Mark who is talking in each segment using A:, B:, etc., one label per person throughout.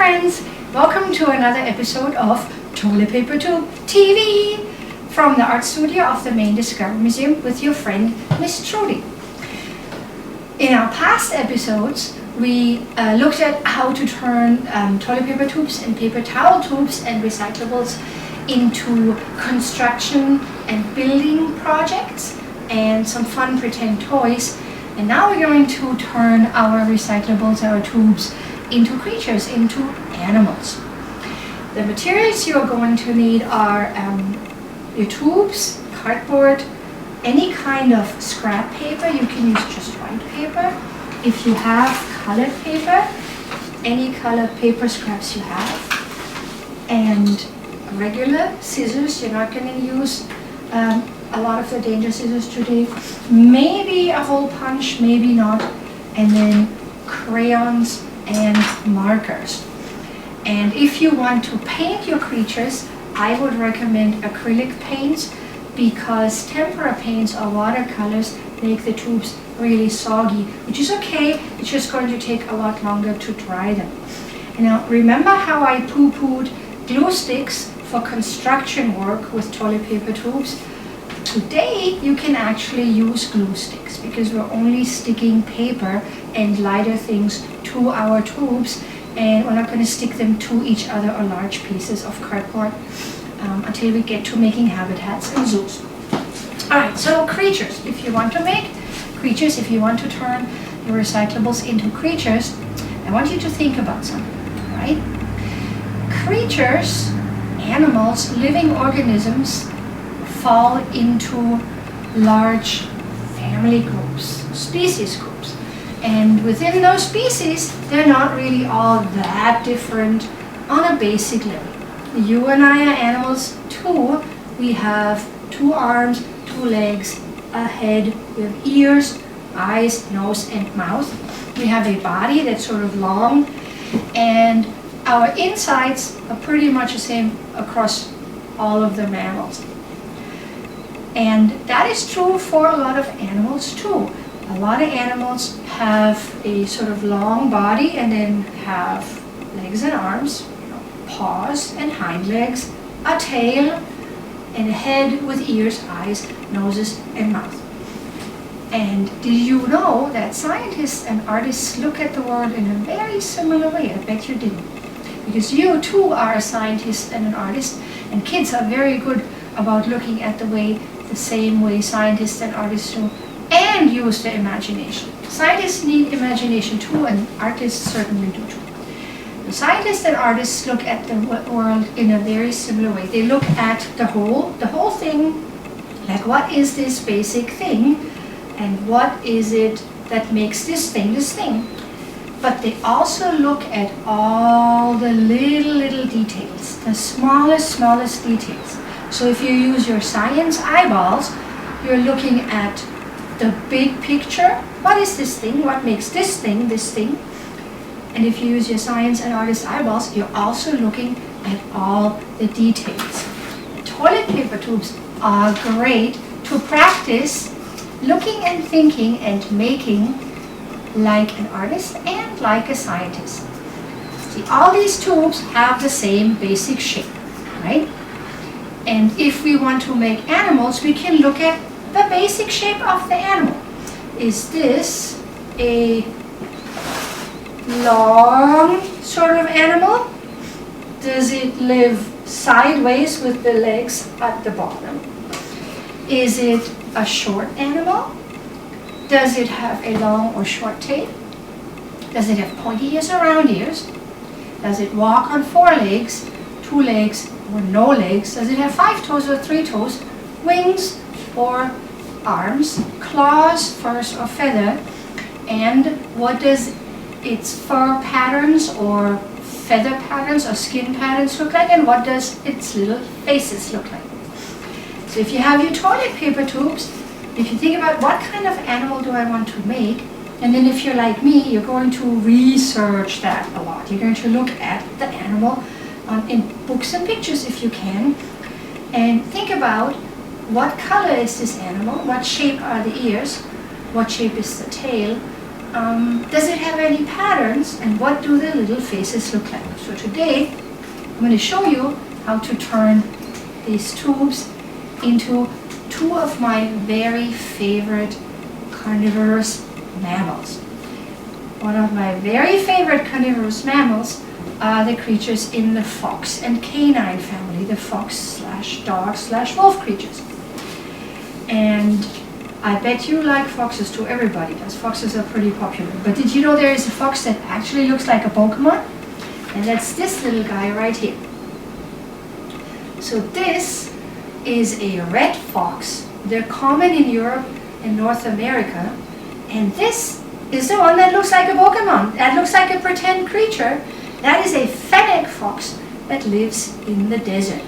A: friends, welcome to another episode of Toilet Paper Tube TV from the art studio of the Maine Discovery Museum with your friend Miss Trudy. In our past episodes, we looked at how to turn toilet paper tubes and paper towel tubes and recyclables into construction and building projects and some fun pretend toys. And now we're going to turn our recyclables, our tubes, into creatures, into animals. The materials you're going to need are your tubes, cardboard, any kind of scrap paper. You can use just white paper. If you have colored paper, any colored paper scraps you have, and regular scissors. You're not going to use a lot of the danger scissors today. Maybe a hole punch, maybe not. And then crayons and markers. And if you want to paint your creatures, I would recommend acrylic paints because tempera paints or watercolors make the tubes really soggy, which is okay. It's just going to take a lot longer to dry them. And now remember how I poo-pooed glue sticks for construction work with toilet paper tubes? Today you can actually use glue sticks because we're only sticking paper and lighter things to our tubes, and we're not going to stick them to each other or large pieces of cardboard until we get to making habitats and zoos. Alright, so creatures. If you want to make creatures, if you want to turn your recyclables into creatures, I want you to think about something, right? Creatures, animals, living organisms fall into large family groups, species groups. And within those species, they're not really all that different on a basic level. You and I are animals too. We have 2 arms, 2 legs, a head, we have ears, eyes, nose, and mouth. We have a body that's sort of long, and our insides are pretty much the same across all of the mammals. And that is true for a lot of animals too. A lot of animals have a sort of long body and then have legs and arms, paws and hind legs, a tail, and a head with ears, eyes, noses, and mouth. And did you know that scientists and artists look at the world in a very similar way? I bet you didn't. Because you too are a scientist and an artist, and kids are very good about looking at the same way scientists and artists do, and use their imagination. Scientists need imagination too, and artists certainly do too. The scientists and artists look at the world in a very similar way. They look at the whole thing, like what is this basic thing, and what is it that makes this thing. But they also look at all the little details, the smallest details. So if you use your science eyeballs, you're looking at the big picture. What is this thing? What makes this thing? And if you use your science and artist eyeballs, you're also looking at all the details. Toilet paper tubes are great to practice looking and thinking and making like an artist and like a scientist. See, all these tubes have the same basic shape, right? And if we want to make animals, we can look at the basic shape of the animal. Is this a long sort of animal? Does it live sideways with the legs at the bottom? Is it a short animal? Does it have a long or short tail? Does it have pointy ears or round ears? Does it walk on 4 legs, 2 legs, or no legs? Does it have 5 toes or 3 toes? Wings or arms? Claws, furs, or feather? And what does its fur patterns or feather patterns or skin patterns look like? And what does its little faces look like? So if you have your toilet paper tubes, if you think about what kind of animal do I want to make, and then if you're like me, you're going to research that a lot. You're going to look at the animal in books and pictures if you can, and think about what color is this animal, what shape are the ears, what shape is the tail, Does it have any patterns, and what do the little faces look like? So today I'm going to show you how to turn these tubes into two of my very favorite carnivorous mammals. One of my very favorite carnivorous mammals are the creatures in the fox and canine family, the fox/dog/wolf creatures. And I bet you like foxes too. Everybody does. Foxes are pretty popular. But did you know there is a fox that actually looks like a Pokemon? And that's this little guy right here. So this is a red fox. They're common in Europe and North America. And this is the one that looks like a Pokemon. That looks like a pretend creature. That is a fennec fox that lives in the desert.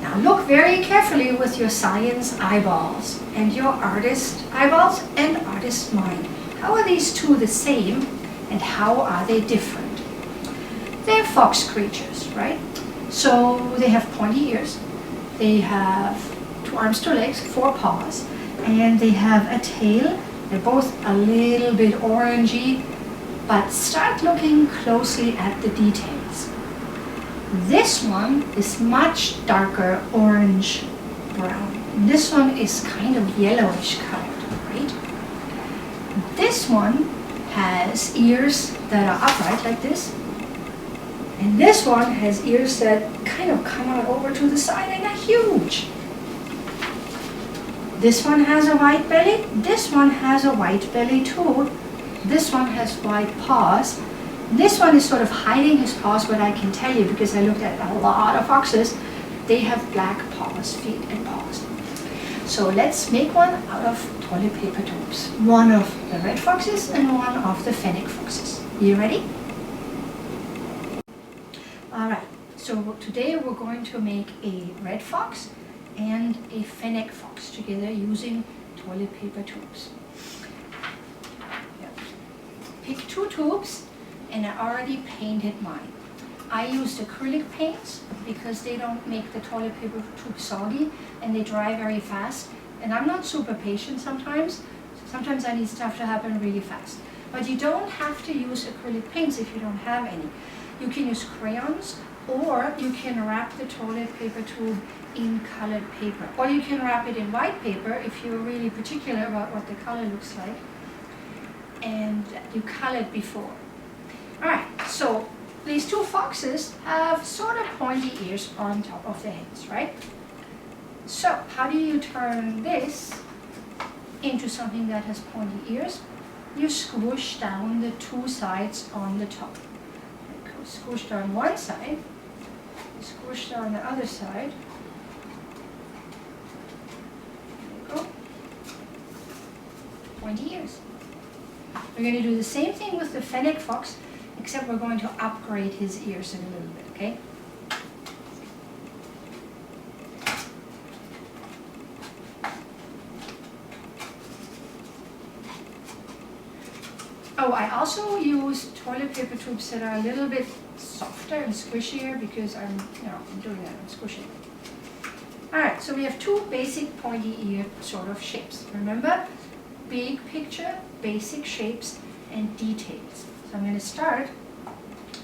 A: Now look very carefully with your science eyeballs and your artist eyeballs and artist mind. How are these two the same, and how are they different? They're fox creatures, right? So they have pointy ears, they have 2 arms, 2 legs, 4 paws, and they have a tail. They're both a little bit orangey, but start looking closely at the details. This one is much darker orange brown. This one is kind of yellowish colored, right? This one has ears that are upright like this. And this one has ears that kind of come out over to the side and are huge. This one has a white belly. This one has a white belly too. This one has white paws. This one is sort of hiding his paws, but I can tell you because I looked at a lot of foxes, they have black paws, feet and paws. So let's make one out of toilet paper tubes. One of the red foxes and one of the fennec foxes. You ready? Alright, so today we're going to make a red fox and a fennec fox together using toilet paper tubes. Pick 2 tubes, and I already painted mine. I used acrylic paints because they don't make the toilet paper tube soggy and they dry very fast. And I'm not super patient sometimes. Sometimes I need stuff to happen really fast. But you don't have to use acrylic paints if you don't have any. You can use crayons, or you can wrap the toilet paper tube in colored paper. Or you can wrap it in white paper if you're really particular about what the color looks like. And you colored before. Alright, so these 2 foxes have sort of pointy ears on top of their heads, right? So how do you turn this into something that has pointy ears? You squish down the 2 sides on the top. Squish down one side, squish down the other side. There you go. Pointy ears. We're going to do the same thing with the fennec fox, except we're going to upgrade his ears in a little bit, okay? Oh, I also use toilet paper tubes that are a little bit softer and squishier because I'm doing that, I'm squishing it. Alright, so we have 2 basic pointy ear sort of shapes. Remember? Big picture, basic shapes, and details. So I'm going to start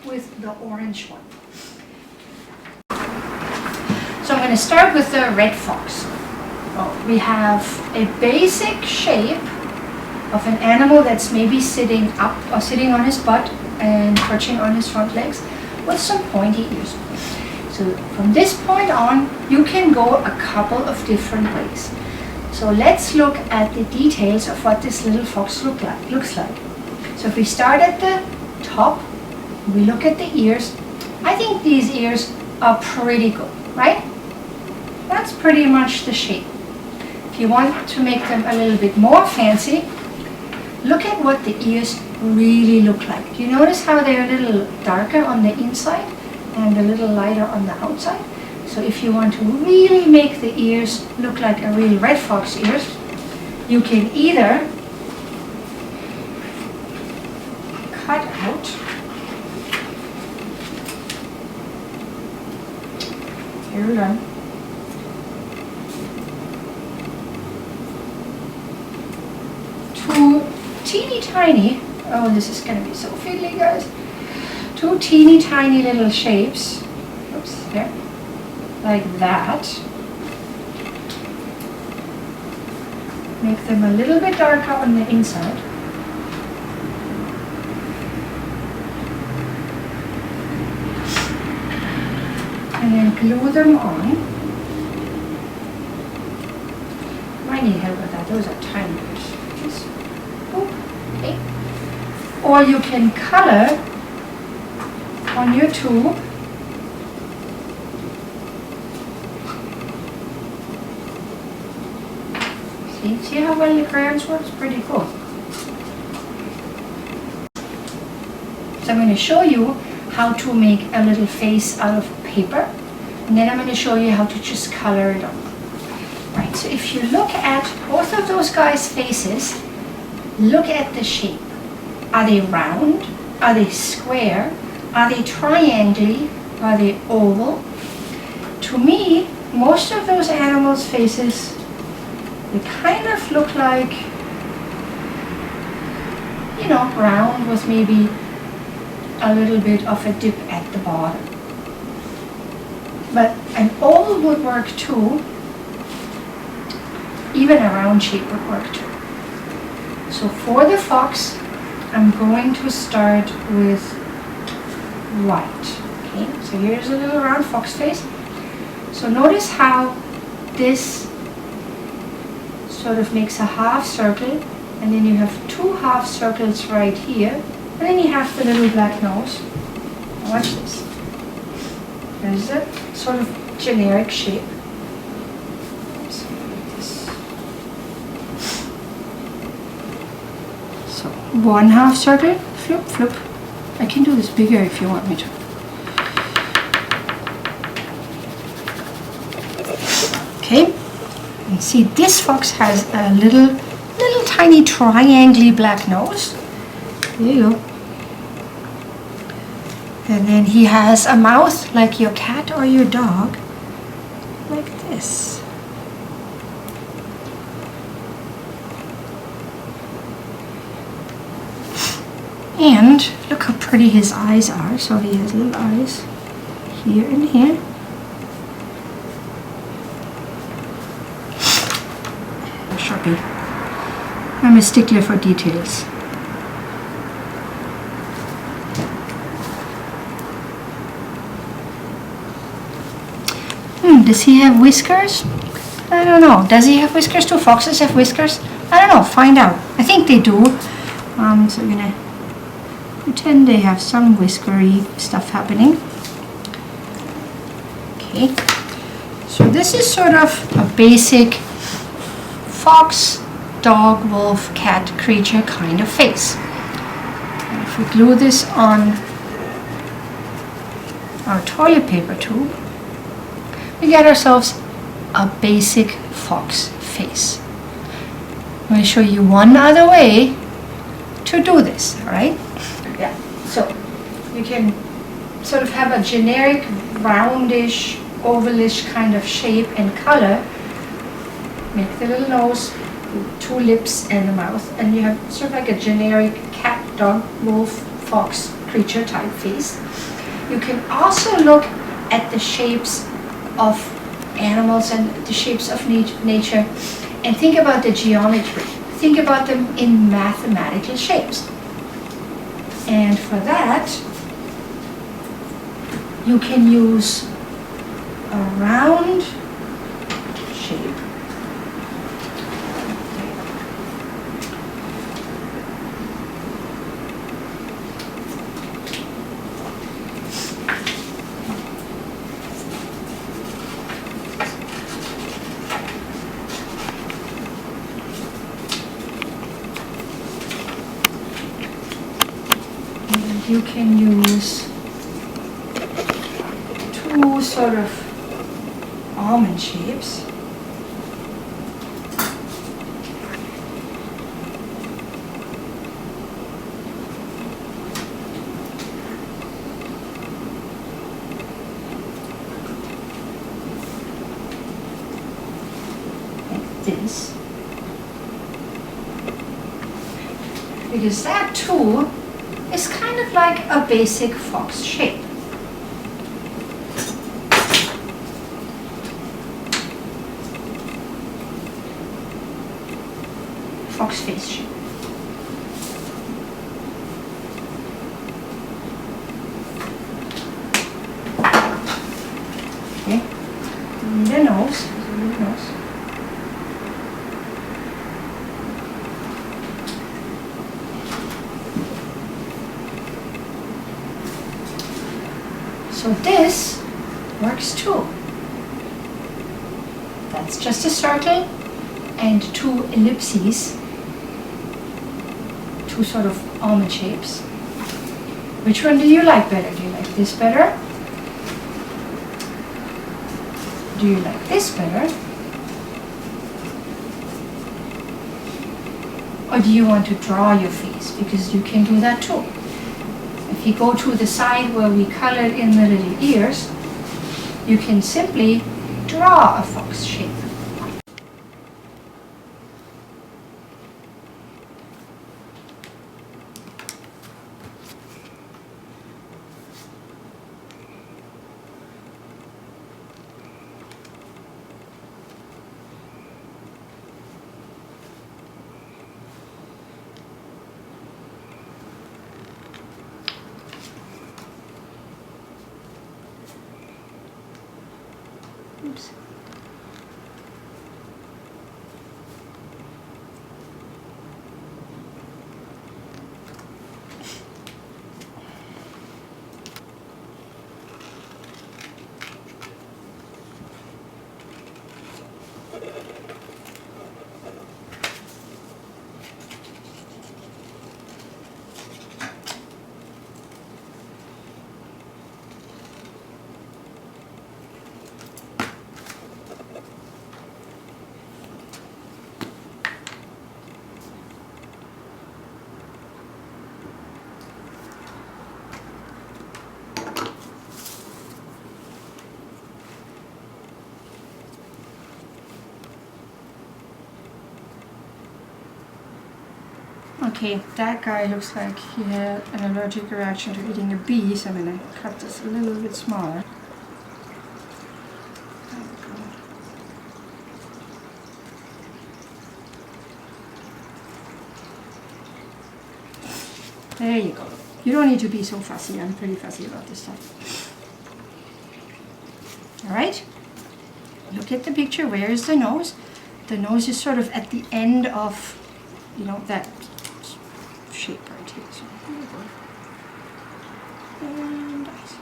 A: with the orange one. So I'm going to start with the red fox. Well, we have a basic shape of an animal that's maybe sitting up or sitting on his butt and perching on his front legs with some pointy ears. So from this point on, you can go a couple of different ways. So let's look at the details of what this little fox looks like. So if we start at the top, we look at the ears. I think these ears are pretty good, right? That's pretty much the shape. If you want to make them a little bit more fancy, look at what the ears really look like. Do you notice how they're a little darker on the inside and a little lighter on the outside? So if you want to really make the ears look like a real red fox ears, you can either cut out here we go. Two teeny tiny, oh, this is going to be so fiddly, guys. Two teeny tiny little shapes. Oops, there. Like that. Make them a little bit darker on the inside. And then glue them on. Might need help with that, those are tiny ones. Okay. Or you can color on your tube. See how well the crayons work? It's pretty cool. So I'm going to show you how to make a little face out of paper, and then I'm going to show you how to just color it on. Right, so if you look at both of those guys' faces, look at the shape. Are they round? Are they square? Are they triangular? Are they oval? To me, most of those animals' faces, they kind of look like, you know, round with maybe a little bit of a dip at the bottom. But an oval would work too. Even a round shape would work too. So for the fox, I'm going to start with white. Okay, so here's a little round fox face. So notice how this sort of makes a half circle, and then you have two half circles right here, and then you have the little black nose. Watch this. There's a sort of generic shape. So one half circle, flip, flip. I can do this bigger if you want me to. Okay. And see, this fox has a little tiny triangle black nose. There you go. And then he has a mouth like your cat or your dog, like this. And look how pretty his eyes are. So he has little eyes here and here. Sharpie. I'm a stickler for details. Does he have whiskers? I don't know. Does he have whiskers? Do foxes have whiskers? I don't know. Find out. I think they do. So we're gonna pretend they have some whiskery stuff happening. Okay. So this is sort of a basic fox, dog, wolf, cat, creature kind of face. And if we glue this on our toilet paper tube, we get ourselves a basic fox face. I'm going to show you one other way to do this, alright? Yeah, so you can sort of have a generic roundish, ovalish kind of shape and color. Make the little nose, two lips and a mouth, and you have sort of like a generic cat, dog, wolf, fox, creature type face. You can also look at the shapes of animals and the shapes of nature and think about the geometry. Think about them in mathematical shapes. And for that, you can use a round shape. You can use two sort of almond shapes. Like this. because that too is kind of like a basic fox shape. Fox face shape. Okay, the nose, the nose. So this works too. That's just a circle and two ellipses, two sort of almond shapes. Which one do you like better? Do you like this better? Do you like this better? Or do you want to draw your face? Because you can do that too. If you go to the side where we colored in the little ears, you can simply draw a fox shape. Oops. Okay, that guy looks like he had an allergic reaction to eating a bee, so I'm going to cut this a little bit smaller. There you go. You don't need to be so fussy. I'm pretty fussy about this stuff. Alright, look at the picture. Where is the nose? The nose is sort of at the end of, you know, that shape right here. So here we go. And eyes.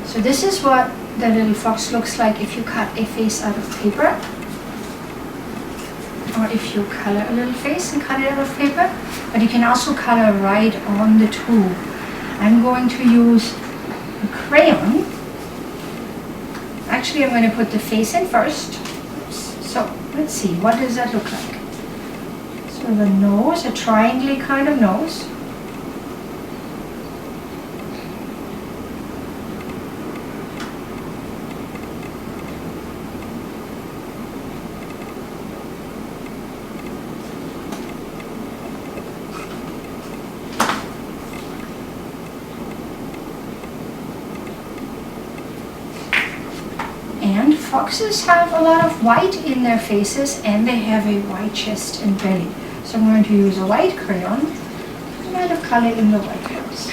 A: So this is what the little fox looks like if you cut a face out of paper, or if you color a little face and cut it out of paper. But you can also color right on the tube. I'm going to use a crayon. Actually, I'm going to put the face in first. So let's see, what does that look like? So the nose, a triangle kind of nose. And foxes have a lot of white in their faces, and they have a white chest and belly. So I'm going to use a white crayon, a lot of color in the white hairs.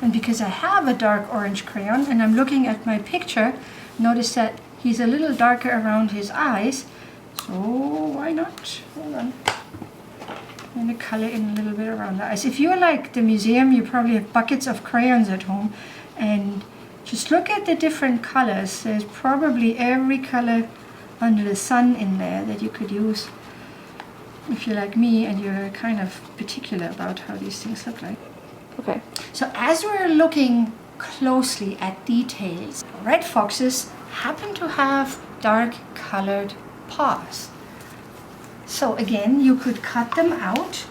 A: And because I have a dark orange crayon and I'm looking at my picture, notice that he's a little darker around his eyes. So why not? Hold on. I'm going to color in a little bit around the eyes. If you're like the museum, you probably have buckets of crayons at home, and just look at the different colors. There's probably every color under the sun in there that you could use if you're like me and you're kind of particular about how these things look like. Okay, so as we're looking closely at details, red foxes happen to have dark colored paws. So again, you could cut them out.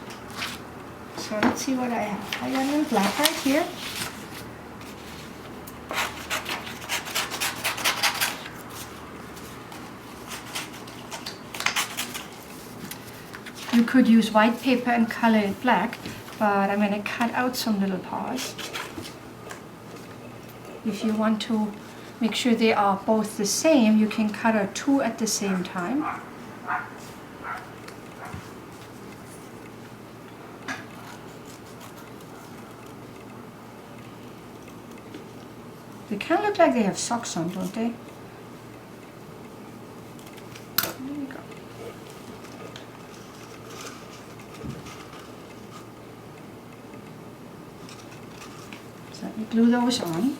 A: So let's see what I have. I got a little black right here. You could use white paper and color it black, but I'm going to cut out some little paws. If you want to make sure they are both the same, you can cut out two at the same time. They kind of look like they have socks on, don't they? There we go. So let me glue those on.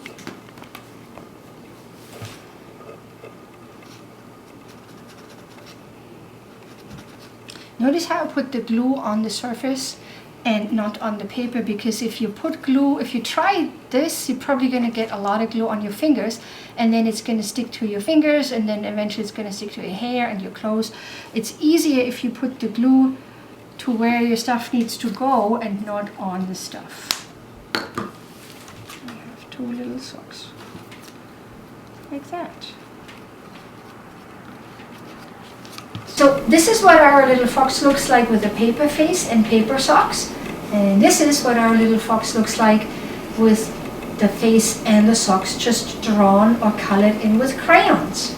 A: Notice how I put the glue on the surface and not on the paper, because if you put glue, if you try this, you're probably going to get a lot of glue on your fingers, and then it's going to stick to your fingers, and then eventually it's going to stick to your hair and your clothes. It's easier if you put the glue to where your stuff needs to go and not on the stuff. I have two little socks like that. So this is what our little fox looks like with a paper face and paper socks. And this is what our little fox looks like with the face and the socks just drawn or colored in with crayons.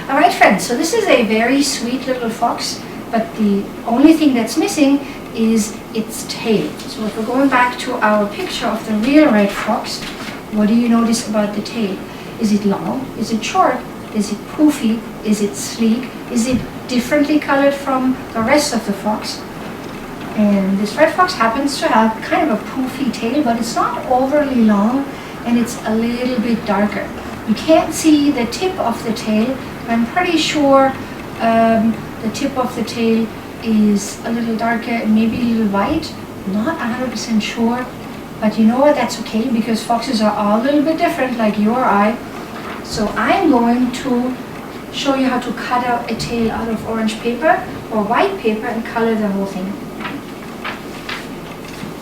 A: Alright friends, so this is a very sweet little fox, but the only thing that's missing is its tail. So if we're going back to our picture of the real red fox, what do you notice about the tail? Is it long? Is it short? Is it poofy? Is it sleek? Is it differently colored from the rest of the fox? And this red fox happens to have kind of a poofy tail, but it's not overly long, and it's a little bit darker. You can't see the tip of the tail. I'm pretty sure the tip of the tail is a little darker and maybe a little white. Not 100% sure, but you know what, that's okay, because foxes are all a little bit different like you or I. So I'm going to show you how to cut out a tail out of orange paper or white paper and color the whole thing.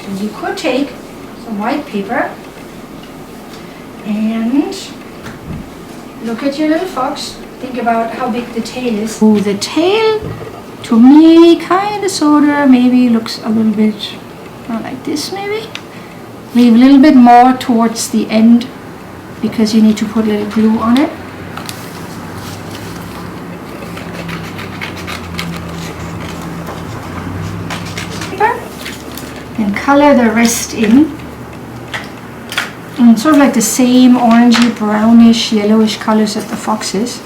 A: So you could take some white paper and look at your little fox. Think about how big the tail is. So the tail, to me, kind of, sort of, maybe looks a little bit like this, maybe. Maybe a little bit more towards the end, because you need to put a little glue on it. And color the rest in. And sort of like the same orangey, brownish, yellowish colors as the foxes.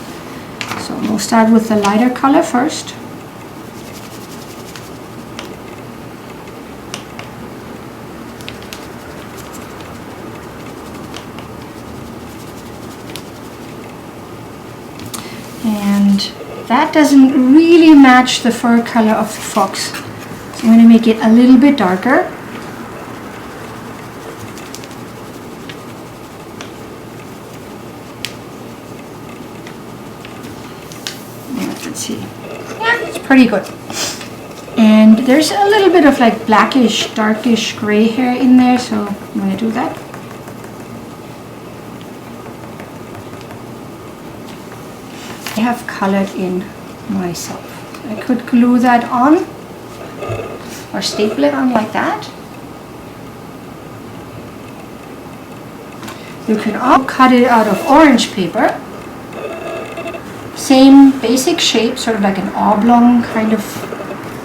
A: So we'll start with the lighter color first. And that doesn't really match the fur color of the fox. So I'm going to make it a little bit darker. Let's see. Yeah, it's pretty good. And there's a little bit of like blackish, darkish gray hair in there, so I'm going to do that. I have colored in myself. I could glue that on or staple it on like that. You can all cut it out of orange paper. Same basic shape, sort of like an oblong kind of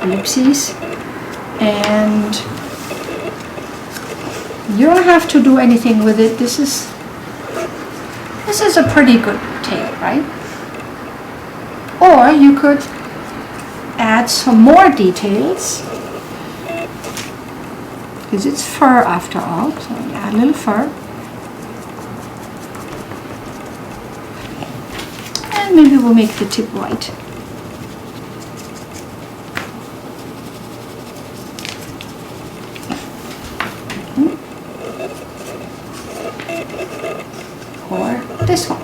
A: ellipses. And you don't have to do anything with it. This is a pretty good tail, right? Or you could add some more details, because it's fur after all, so we add a little fur. And maybe we'll make the tip white. Or this one.